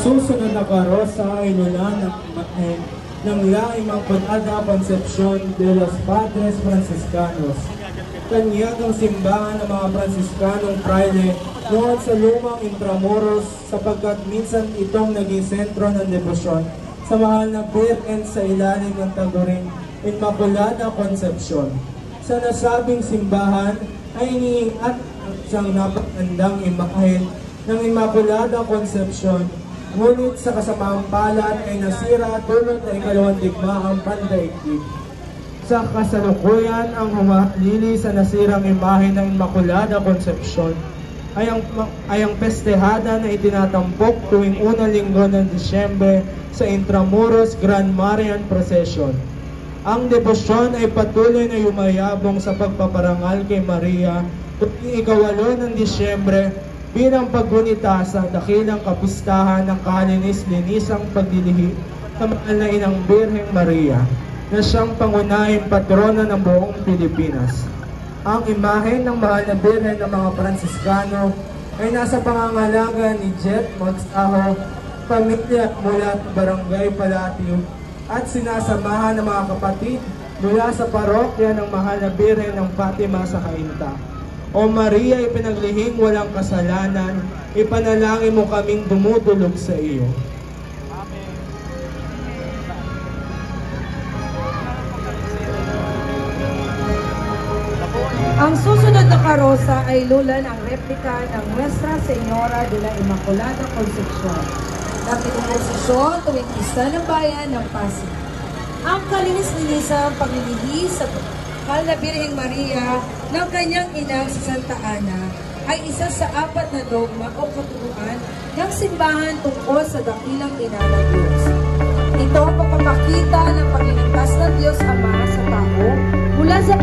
susunod na karosa ay lula ng laing Immaculada Concepcion de los Padres Franciscanos. Kanyagang simbahan ng mga Fransiskanong Fraile noon sa lumang Intramuros sapagkat minsan itong naging sentro ng debosyon sa mahal na Birhen sa ilalim ng taguring Immaculada Concepcion. Sa nasabing simbahan ay iniingat siyang napagandang imahen ng Immaculada Concepcion, ngunit sa kasamaang palad ay nasira dulot ng ikalawang digmaang pandaigdig. Sa kasalukuyan, ang humalili sa nasirang imahe ng Immaculada Concepcion ay ang pestehada na itinatampok tuwing unang linggo ng Disyembre sa Intramuros Grand Marian Procession. Ang debosyon ay patuloy na yumayabong sa pagpaparangal kay Maria tuwing ikawalo ng Disyembre bilang paggunita sa dakilang kapistahan ng kalinis-linisang pagdilihi sa mahal na Inang Birheng Maria, na siyang pangunahing patrona ng buong Pilipinas. Ang imahe ng mahal na Birhen ng mga Fransiskano ay nasa pangangalaga ni Jet Magsaho, pamilya mula sa Barangay Palatio, at sinasamahan ng mga kapatid mula sa parokya ng mahal na Birhen ng Fatima sa Cainta. O Maria, ipinaglihing walang kasalanan, ipanalangin mo kaming dumudulog sa iyo. Ang susunod na karosa ay lulan ang replika ng Nuestra Señora de la Immaculada Concepcion na pinuposisyon tuwing pista ng bayan ng Pasig. Ang kalinis-linisang paglilihi sa mahal na Birheng Maria ng kanyang inang si Santa Ana ay isa sa 4 na dogma o katuruan ng simbahan tungkol sa dakilang ina ng Diyos. Ito ang pagpapakita ng pagligtas ng Diyos Ama sa tao mula sa